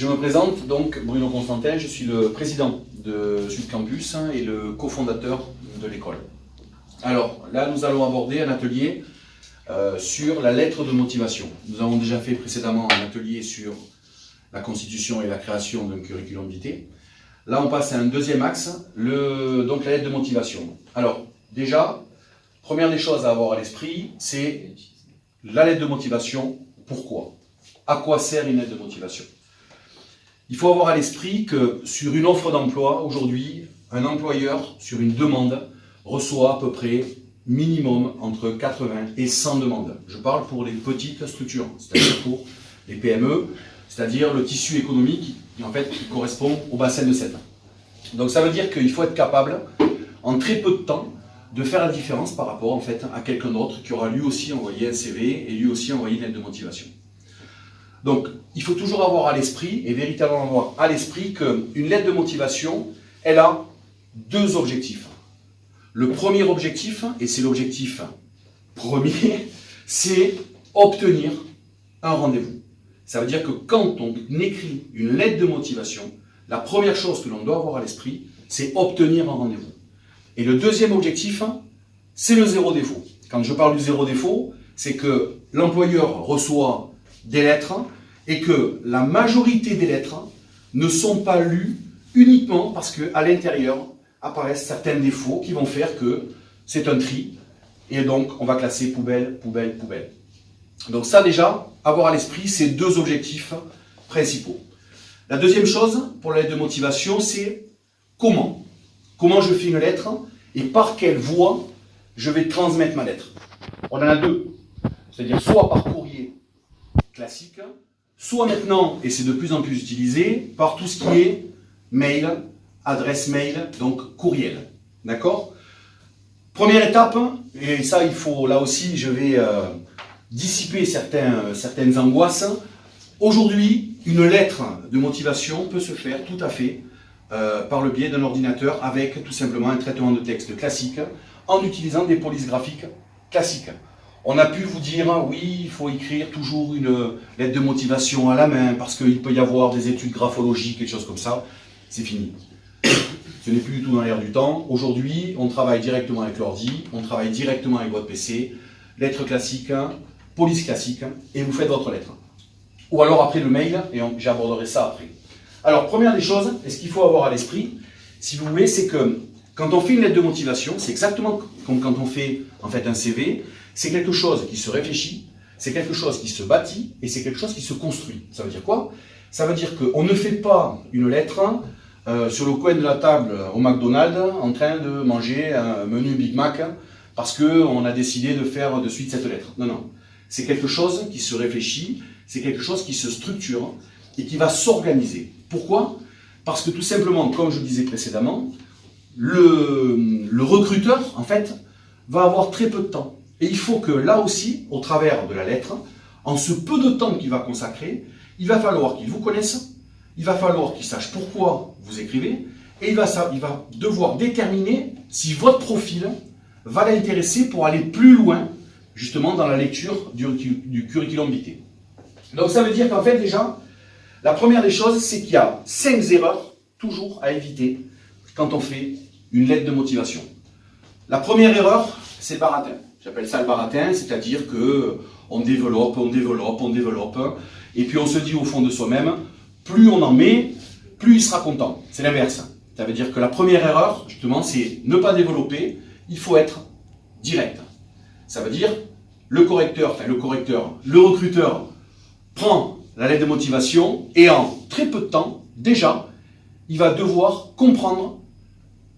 Je me présente, donc Bruno Constantin, je suis le président de Sud Campus et le cofondateur de l'école. Alors là, nous allons aborder un atelier sur la lettre de motivation. Nous avons déjà fait précédemment un atelier sur la constitution et la création d'un curriculum vitae. Là, on passe à un deuxième axe, donc la lettre de motivation. Alors, déjà, première des choses à avoir à l'esprit, c'est la lettre de motivation. Pourquoi? À quoi sert une lettre de motivation? Il faut avoir à l'esprit que sur une offre d'emploi, aujourd'hui, un employeur, sur une demande, reçoit à peu près minimum entre 80 et 100 demandes. Je parle pour les petites structures, c'est-à-dire pour les PME, c'est-à-dire le tissu économique qui correspond au bassin de Sète. Donc ça veut dire qu'il faut être capable, en très peu de temps, de faire la différence par rapport à quelqu'un d'autre qui aura lui aussi envoyé un CV et lui aussi envoyé une lettre de motivation. Donc il faut toujours avoir à l'esprit, et véritablement avoir à l'esprit qu'une lettre de motivation, elle a deux objectifs. Le premier objectif, et c'est l'objectif premier, c'est obtenir un rendez-vous. Ça veut dire que quand on écrit une lettre de motivation, la première chose que l'on doit avoir à l'esprit, c'est obtenir un rendez-vous. Et le deuxième objectif, c'est le zéro défaut. Quand je parle du zéro défaut, c'est que l'employeur reçoit des lettres et que la majorité des lettres ne sont pas lues uniquement parce qu'à l'intérieur apparaissent certains défauts qui vont faire que c'est un tri et donc on va classer poubelle, poubelle, poubelle. Donc ça déjà, avoir à l'esprit ces deux objectifs principaux. La deuxième chose pour la lettre de motivation, c'est comment. Comment je fais une lettre et par quelle voie je vais transmettre ma lettre. On en a deux, c'est-à-dire soit par courrier classique, soit maintenant, et c'est de plus en plus utilisé, par tout ce qui est mail, adresse mail, donc courriel. D'accord? Première étape, et ça il faut, là aussi je vais dissiper certaines angoisses. Aujourd'hui, une lettre de motivation peut se faire tout à fait par le biais d'un ordinateur avec tout simplement un traitement de texte classique en utilisant des polices graphiques classiques. On a pu vous dire, oui, il faut écrire toujours une lettre de motivation à la main parce qu'il peut y avoir des études graphologiques, quelque chose comme ça. C'est fini. Ce n'est plus du tout dans l'air du temps. Aujourd'hui, on travaille directement avec l'ordi, on travaille directement avec votre PC, lettre classique, police classique, et vous faites votre lettre. Ou alors après le mail, et j'aborderai ça après. Alors, première des choses, et ce qu'il faut avoir à l'esprit, si vous voulez, c'est que quand on fait une lettre de motivation, c'est exactement comme quand on fait un CV, c'est quelque chose qui se réfléchit, c'est quelque chose qui se bâtit, et c'est quelque chose qui se construit. Ça veut dire quoi? Ça veut dire qu'on ne fait pas une lettre sur le coin de la table au McDonald's en train de manger un menu Big Mac parce qu'on a décidé de faire de suite cette lettre. Non, non. C'est quelque chose qui se réfléchit, c'est quelque chose qui se structure et qui va s'organiser. Pourquoi? Parce que tout simplement, comme je disais précédemment, le recruteur, va avoir très peu de temps. Et il faut que là aussi, au travers de la lettre, en ce peu de temps qu'il va consacrer, il va falloir qu'il vous connaisse, il va falloir qu'il sache pourquoi vous écrivez, et il va devoir déterminer si votre profil va l'intéresser pour aller plus loin, justement, dans la lecture du curriculum vitae. Donc ça veut dire qu'en fait, déjà, la première des choses, c'est qu'il y a 5 erreurs, toujours à éviter, quand on fait une lettre de motivation. La première erreur, c'est le baratin. J'appelle ça le baratin, c'est-à-dire que on développe, et puis on se dit au fond de soi-même, plus on en met, plus il sera content. C'est l'inverse. Ça veut dire que la première erreur, justement, c'est ne pas développer, il faut être direct. Ça veut dire, le recruteur prend la lettre de motivation et en très peu de temps, déjà, il va devoir comprendre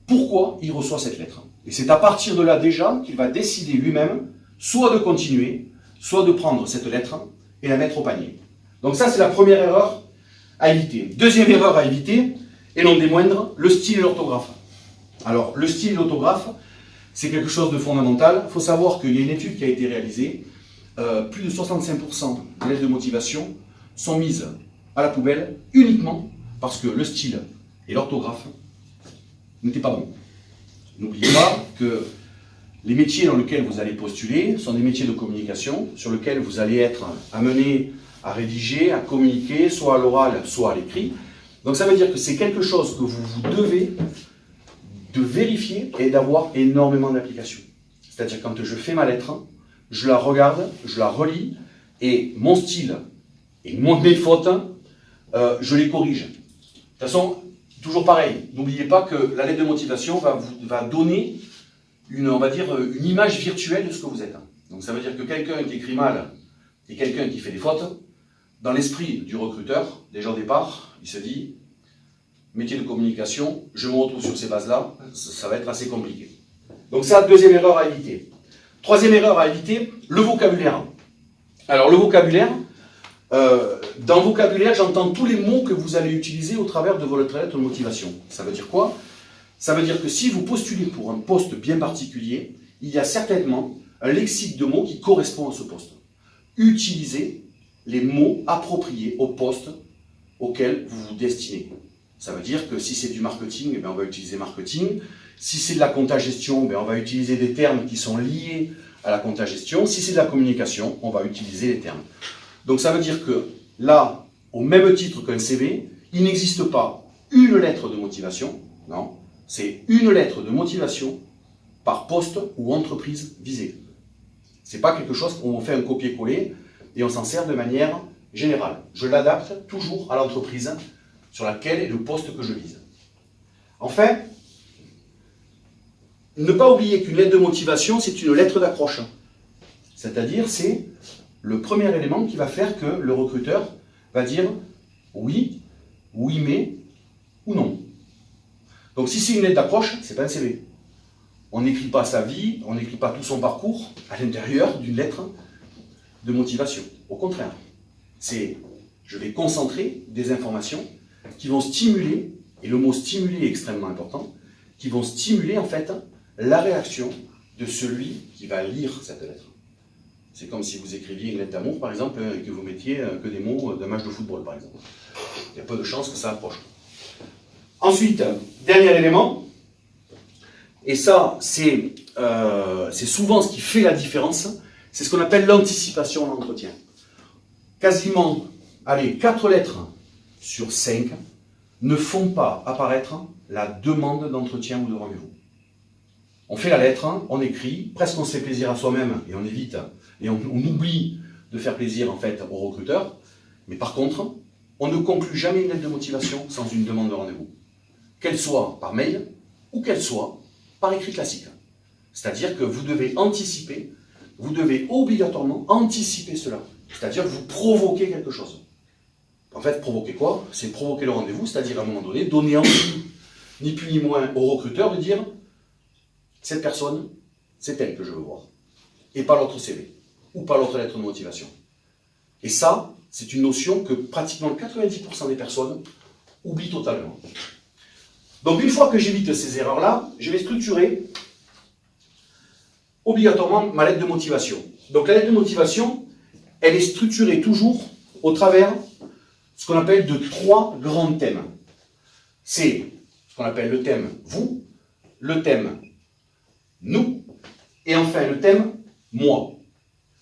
pourquoi il reçoit cette lettre. Et c'est à partir de là déjà qu'il va décider lui-même soit de continuer, soit de prendre cette lettre et la mettre au panier. Donc ça, c'est la première erreur à éviter. Deuxième erreur à éviter, et non des moindres, le style et l'orthographe. Alors, le style et l'orthographe, c'est quelque chose de fondamental. Il faut savoir qu'il y a une étude qui a été réalisée. Plus de 65% des lettres de motivation sont mises à la poubelle uniquement parce que le style et l'orthographe n'étaient pas bons. N'oubliez pas que les métiers dans lesquels vous allez postuler sont des métiers de communication, sur lesquels vous allez être amené à rédiger, à communiquer, soit à l'oral, soit à l'écrit. Donc ça veut dire que c'est quelque chose que vous devez de vérifier et d'avoir énormément d'applications. C'est-à-dire quand je fais ma lettre, je la regarde, je la relis, et mon style et mes fautes, je les corrige. De toute façon, toujours pareil, n'oubliez pas que la lettre de motivation va donner on va dire, une image virtuelle de ce que vous êtes. Donc ça veut dire que quelqu'un qui écrit mal et quelqu'un qui fait des fautes, dans l'esprit du recruteur, déjà au départ, il se dit, métier de communication, je me retrouve sur ces bases-là, ça va être assez compliqué. Donc ça, deuxième erreur à éviter. Troisième erreur à éviter, le vocabulaire. Alors le vocabulaire, dans le vocabulaire, j'entends tous les mots que vous allez utiliser au travers de votre lettre de motivation. Ça veut dire quoi? Ça veut dire que si vous postulez pour un poste bien particulier, il y a certainement un lexique de mots qui correspond à ce poste. Utilisez les mots appropriés au poste auquel vous vous destinez. Ça veut dire que si c'est du marketing, eh bien on va utiliser marketing. Si c'est de la compta-gestion, on va utiliser des termes qui sont liés à la compta-gestion. Si c'est de la communication, on va utiliser les termes. Donc ça veut dire que là, au même titre qu'un CV, il n'existe pas une lettre de motivation, non, c'est une lettre de motivation par poste ou entreprise visée. Ce n'est pas quelque chose où on fait un copier-coller et on s'en sert de manière générale. Je l'adapte toujours à l'entreprise sur laquelle est le poste que je vise. Enfin, ne pas oublier qu'une lettre de motivation, c'est une lettre d'accroche. C'est-à-dire, c'est le premier élément qui va faire que le recruteur va dire oui, oui mais, ou non. Donc si c'est une lettre d'accroche, c'est pas un CV. On n'écrit pas sa vie, on n'écrit pas tout son parcours à l'intérieur d'une lettre de motivation. Au contraire, je vais concentrer des informations qui vont stimuler, et le mot stimuler est extrêmement important, qui vont stimuler en fait la réaction de celui qui va lire cette lettre. C'est comme si vous écriviez une lettre d'amour, par exemple, et que vous mettiez que des mots d'un match de football, par exemple. Il y a peu de chances que ça approche. Ensuite, dernier élément, et ça, c'est souvent ce qui fait la différence, c'est ce qu'on appelle l'anticipation à l'entretien. Quasiment, 4 lettres sur 5 ne font pas apparaître la demande d'entretien ou de rendez-vous. On fait la lettre, on écrit, presque on se fait plaisir à soi-même et on évite, et on oublie de faire plaisir en fait au recruteur, mais par contre, on ne conclut jamais une lettre de motivation sans une demande de rendez-vous. Qu'elle soit par mail ou qu'elle soit par écrit classique. C'est-à-dire que vous devez anticiper, vous devez obligatoirement anticiper cela. C'est-à-dire vous provoquez quelque chose. En fait, provoquer quoi? C'est provoquer le rendez-vous, c'est-à-dire à un moment donné, donner envie, ni plus ni moins, au recruteur de dire cette personne, c'est elle que je veux voir. Et pas l'autre CV, ou pas l'autre lettre de motivation. Et ça, c'est une notion que pratiquement 90% des personnes oublient totalement. Donc une fois que j'évite ces erreurs-là, je vais structurer obligatoirement ma lettre de motivation. Donc la lettre de motivation, elle est structurée toujours au travers de ce qu'on appelle de 3 grands thèmes. C'est ce qu'on appelle le thème vous, le thème nous, et enfin le thème moi.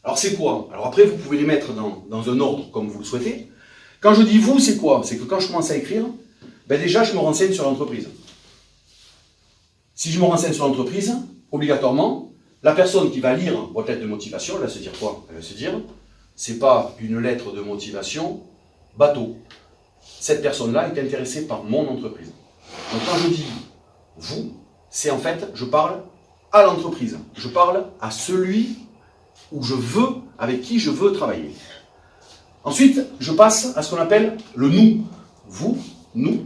Alors c'est quoi? Alors après vous pouvez les mettre dans un ordre comme vous le souhaitez. Quand je dis vous, c'est quoi? C'est que quand je commence à écrire, déjà je me renseigne sur l'entreprise. Si je me renseigne sur l'entreprise, obligatoirement, la personne qui va lire votre lettre de motivation, elle va se dire quoi? Elle va se dire, c'est pas une lettre de motivation bateau. Cette personne-là est intéressée par mon entreprise. Donc quand je dis vous, c'est en fait, je parle à l'entreprise. Je parle à celui où je veux, avec qui je veux travailler. Ensuite, je passe à ce qu'on appelle le nous. Vous, nous.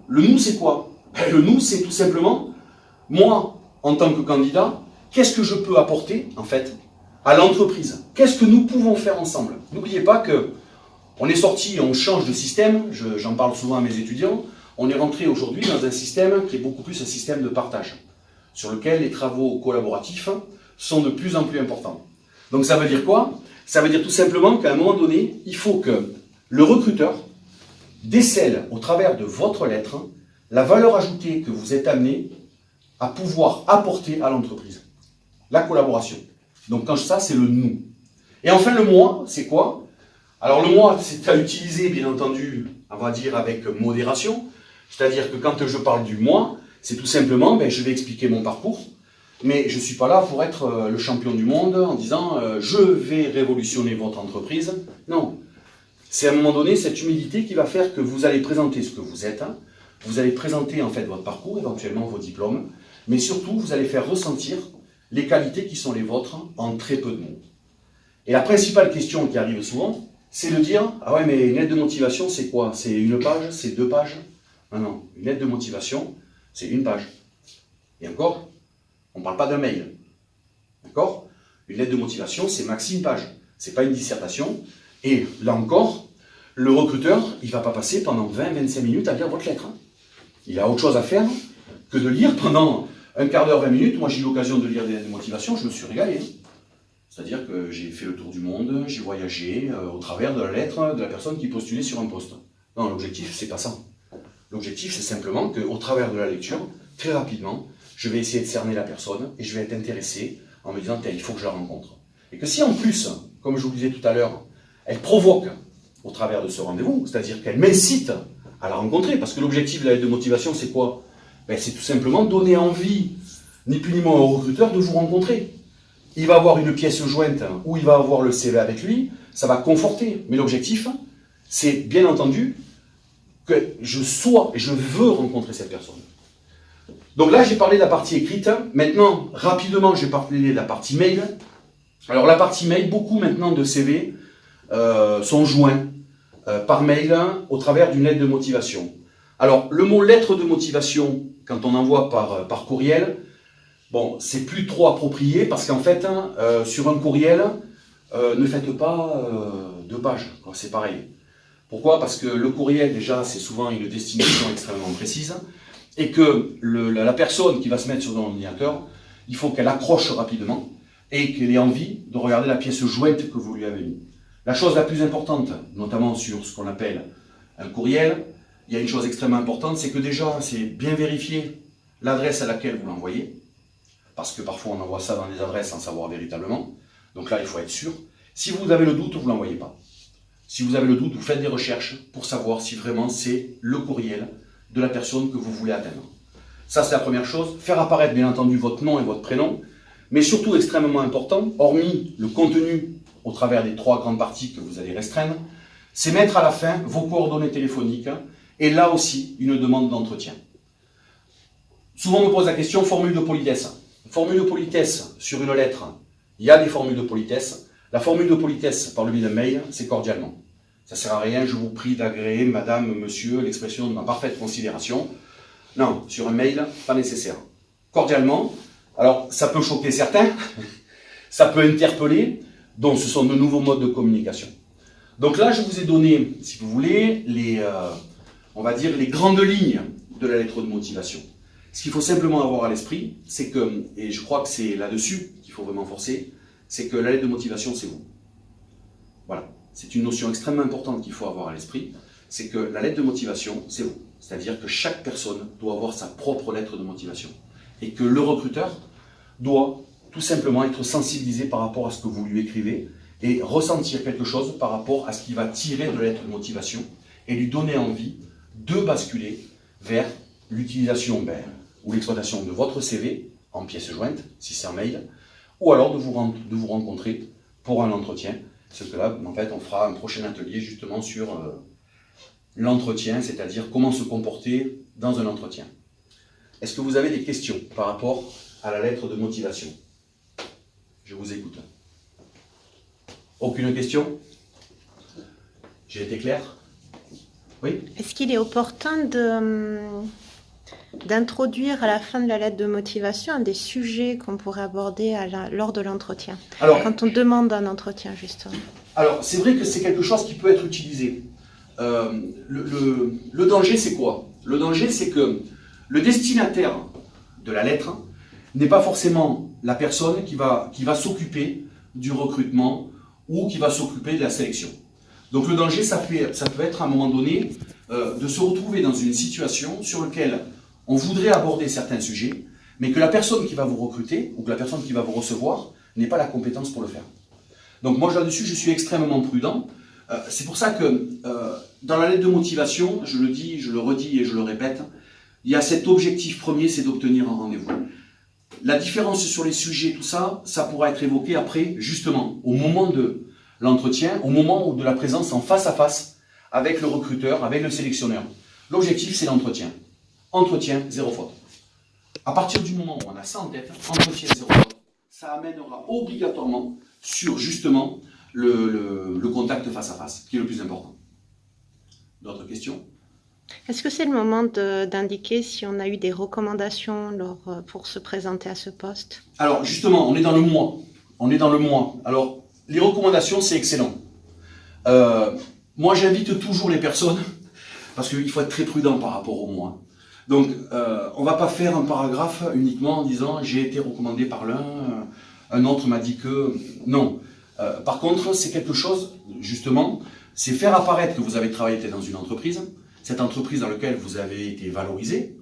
Le nous, c'est quoi? Le nous, c'est tout simplement, moi, en tant que candidat, qu'est-ce que je peux apporter, en fait, à l'entreprise? Qu'est-ce que nous pouvons faire ensemble? N'oubliez pas que on est sorti, on change de système, j'en parle souvent à mes étudiants, on est rentré aujourd'hui dans un système qui est beaucoup plus un système de partage, sur lequel les travaux collaboratifs sont de plus en plus importants. Donc ça veut dire quoi? Ça veut dire tout simplement qu'à un moment donné, il faut que le recruteur décèle au travers de votre lettre la valeur ajoutée que vous êtes amené à pouvoir apporter à l'entreprise. La collaboration. Donc quand ça, c'est le nous. Et enfin le moi, c'est quoi? Alors le moi, c'est à utiliser, bien entendu, on va dire avec modération. C'est-à-dire que quand je parle du moi, c'est tout simplement, je vais expliquer mon parcours, mais je ne suis pas là pour être le champion du monde en disant je vais révolutionner votre entreprise. Non. C'est à un moment donné cette humilité qui va faire que vous allez présenter ce que vous êtes, hein. Vous allez présenter en fait votre parcours, éventuellement vos diplômes, mais surtout vous allez faire ressentir les qualités qui sont les vôtres en très peu de mots. Et la principale question qui arrive souvent, c'est de dire « Ah ouais, mais une lettre de motivation, c'est quoi? C'est une page? C'est 2 pages ?» Non, non, une lettre de motivation, c'est 1 page. Et encore, on ne parle pas d'un mail. D'accord? Une lettre de motivation, c'est maxi 1 page. Ce n'est pas une dissertation. Et là encore, le recruteur, il ne va pas passer pendant 20-25 minutes à lire votre lettre. Il a autre chose à faire que de lire pendant un quart d'heure, 20 minutes. Moi, j'ai eu l'occasion de lire des lettres de motivation, je me suis régalé. C'est-à-dire que j'ai fait le tour du monde, j'ai voyagé au travers de la lettre de la personne qui postulait sur un poste. Non, l'objectif, c'est pas ça. L'objectif, c'est simplement qu'au travers de la lecture, très rapidement, je vais essayer de cerner la personne et je vais être intéressé en me disant « il faut que je la rencontre ». Et que si en plus, comme je vous le disais tout à l'heure, elle provoque au travers de ce rendez-vous, c'est-à-dire qu'elle m'incite à la rencontrer, parce que l'objectif de la lettre de motivation, c'est quoi? C'est tout simplement donner envie, ni plus ni moins au recruteur, de vous rencontrer. Il va avoir une pièce jointe où il va avoir le CV avec lui, ça va conforter. Mais l'objectif, c'est bien entendu que je sois et je veux rencontrer cette personne. Donc là, j'ai parlé de la partie écrite. Maintenant, rapidement, je vais parler de la partie mail. Alors la partie mail, beaucoup maintenant de CV sont joints par mail au travers d'une lettre de motivation. Alors, le mot lettre de motivation, quand on envoie par courriel, bon, c'est plus trop approprié parce qu'en fait, sur un courriel, ne faites pas 2 pages, c'est pareil. Pourquoi? Parce que le courriel, déjà, c'est souvent une destination extrêmement précise et que la personne qui va se mettre sur son ordinateur, il faut qu'elle accroche rapidement et qu'elle ait envie de regarder la pièce jointe que vous lui avez mise. La chose la plus importante, notamment sur ce qu'on appelle un courriel, il y a une chose extrêmement importante, c'est que déjà, c'est bien vérifier l'adresse à laquelle vous l'envoyez, parce que parfois on envoie ça dans des adresses sans savoir véritablement. Donc là, il faut être sûr. Si vous avez le doute, vous ne l'envoyez pas. Si vous avez le doute, vous faites des recherches pour savoir si vraiment c'est le courriel de la personne que vous voulez atteindre. Ça, c'est la première chose. Faire apparaître, bien entendu, votre nom et votre prénom, mais surtout, extrêmement important, hormis le contenu au travers des 3 grandes parties que vous allez restreindre, c'est mettre à la fin vos coordonnées téléphoniques et là aussi, une demande d'entretien. Souvent, on me pose la question, formule de politesse. Formule de politesse sur une lettre, il y a des formules de politesse. La formule de politesse par le biais d'un mail, c'est cordialement. Ça ne sert à rien, je vous prie d'agréer, madame, monsieur, l'expression de ma parfaite considération. Non, sur un mail, pas nécessaire. Cordialement, alors ça peut choquer certains, ça peut interpeller, donc ce sont de nouveaux modes de communication. Donc là, je vous ai donné, si vous voulez, on va dire les grandes lignes de la lettre de motivation. Ce qu'il faut simplement avoir à l'esprit, c'est que, et je crois que c'est là-dessus qu'il faut vraiment forcer, c'est que la lettre de motivation, c'est vous. Voilà. C'est une notion extrêmement importante qu'il faut avoir à l'esprit, c'est que la lettre de motivation, c'est vous. C'est-à-dire que chaque personne doit avoir sa propre lettre de motivation. Et que le recruteur doit tout simplement être sensibilisé par rapport à ce que vous lui écrivez et ressentir quelque chose par rapport à ce qu'il va tirer de la lettre de motivation et lui donner envie de basculer vers l'utilisation ou l'exploitation de votre CV en pièce jointe, si c'est un mail, ou alors de vous rencontrer pour un entretien. Ce que là, en fait, on fera un prochain atelier justement sur l'entretien, c'est-à-dire comment se comporter dans un entretien. Est-ce que vous avez des questions par rapport à la lettre de motivation? Je vous écoute. Aucune question? J'ai été clair? Oui? Est-ce qu'il est opportun d'introduire à la fin de la lettre de motivation des sujets qu'on pourrait aborder lors de l'entretien? Quand on demande un entretien, justement. Alors, c'est vrai que c'est quelque chose qui peut être utilisé. Le danger, c'est quoi? Le danger, c'est que le destinataire de la lettre n'est pas forcément la personne qui va s'occuper du recrutement ou qui va s'occuper de la sélection. Donc le danger, ça peut être à un moment donné de se retrouver dans une situation sur laquelle on voudrait aborder certains sujets, mais que la personne qui va vous recruter ou que la personne qui va vous recevoir n'ait pas la compétence pour le faire. Donc moi là-dessus, je suis extrêmement prudent. C'est pour ça que dans la lettre de motivation, je le dis, je le redis et je le répète, il y a cet objectif premier, c'est d'obtenir un rendez-vous. La différence sur les sujets, tout ça, ça pourra être évoqué après, justement, au moment de l'entretien, au moment de la présence en face à face avec le recruteur, avec le sélectionneur. L'objectif, c'est l'entretien. Entretien, 0 faute. À partir du moment où on a ça en tête, entretien, 0 faute, ça amènera obligatoirement sur, justement, le contact face à face, qui est le plus important. D'autres questions ? Est-ce que c'est le moment d'indiquer si on a eu des recommandations pour se présenter à ce poste? Alors justement, on est dans le mois. On est dans le mois. Alors, les recommandations, c'est excellent. Moi, j'invite toujours les personnes, parce qu'il faut être très prudent par rapport au mois. Donc, on ne va pas faire un paragraphe uniquement en disant « j'ai été recommandé par l'un, un autre m'a dit que… » Non. Par contre, c'est quelque chose, justement, c'est faire apparaître que vous avez travaillé peut-être dans une entreprise, cette entreprise dans laquelle vous avez été valorisé,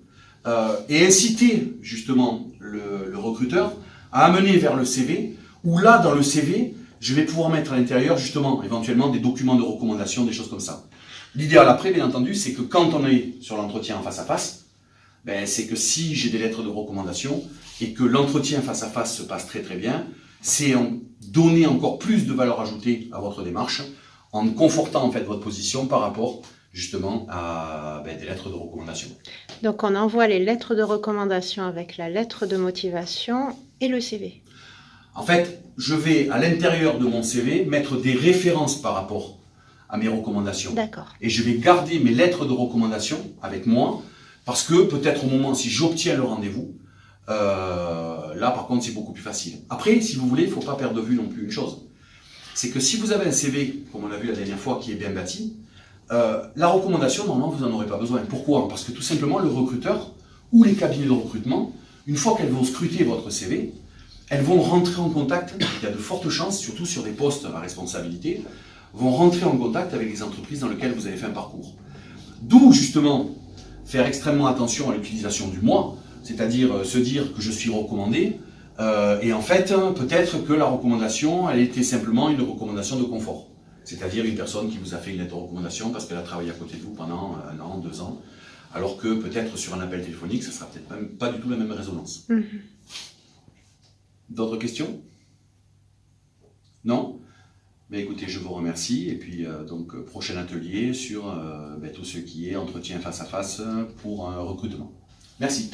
et inciter justement le recruteur à amener vers le CV, où là, dans le CV, je vais pouvoir mettre à l'intérieur justement, éventuellement, des documents de recommandation, des choses comme ça. L'idéal après, bien entendu, c'est que quand on est sur l'entretien en face à face, ben, c'est que si j'ai des lettres de recommandation et que l'entretien face à face se passe très très bien, c'est donner encore plus de valeur ajoutée à votre démarche, en confortant en fait votre position par rapport justement à des lettres de recommandation. Donc on envoie les lettres de recommandation avec la lettre de motivation et le CV. En fait, je vais à l'intérieur de mon CV mettre des références par rapport à mes recommandations. D'accord. Et je vais garder mes lettres de recommandation avec moi, parce que peut-être au moment, si j'obtiens le rendez-vous, là par contre c'est beaucoup plus facile. Après, si vous voulez, il ne faut pas perdre de vue non plus une chose. C'est que si vous avez un CV, comme on l'a vu la dernière fois, qui est bien bâti, la recommandation, normalement, vous n'en aurez pas besoin. Pourquoi? Parce que tout simplement, le recruteur ou les cabinets de recrutement, une fois qu'elles vont scruter votre CV, elles vont rentrer en contact, il y a de fortes chances, surtout sur des postes à responsabilité, vont rentrer en contact avec les entreprises dans lesquelles vous avez fait un parcours. D'où, justement, faire extrêmement attention à l'utilisation du moi, c'est-à-dire se dire que je suis recommandé, et en fait, peut-être que la recommandation, elle était simplement une recommandation de confort. C'est-à-dire une personne qui vous a fait une lettre de recommandation parce qu'elle a travaillé à côté de vous pendant 1 an, 2 ans, alors que peut-être sur un appel téléphonique, ça ne sera peut-être même pas du tout la même résonance. D'autres questions? Non? Mais écoutez, je vous remercie, et puis donc prochain atelier sur tout ce qui est entretien face à face pour un recrutement. Merci.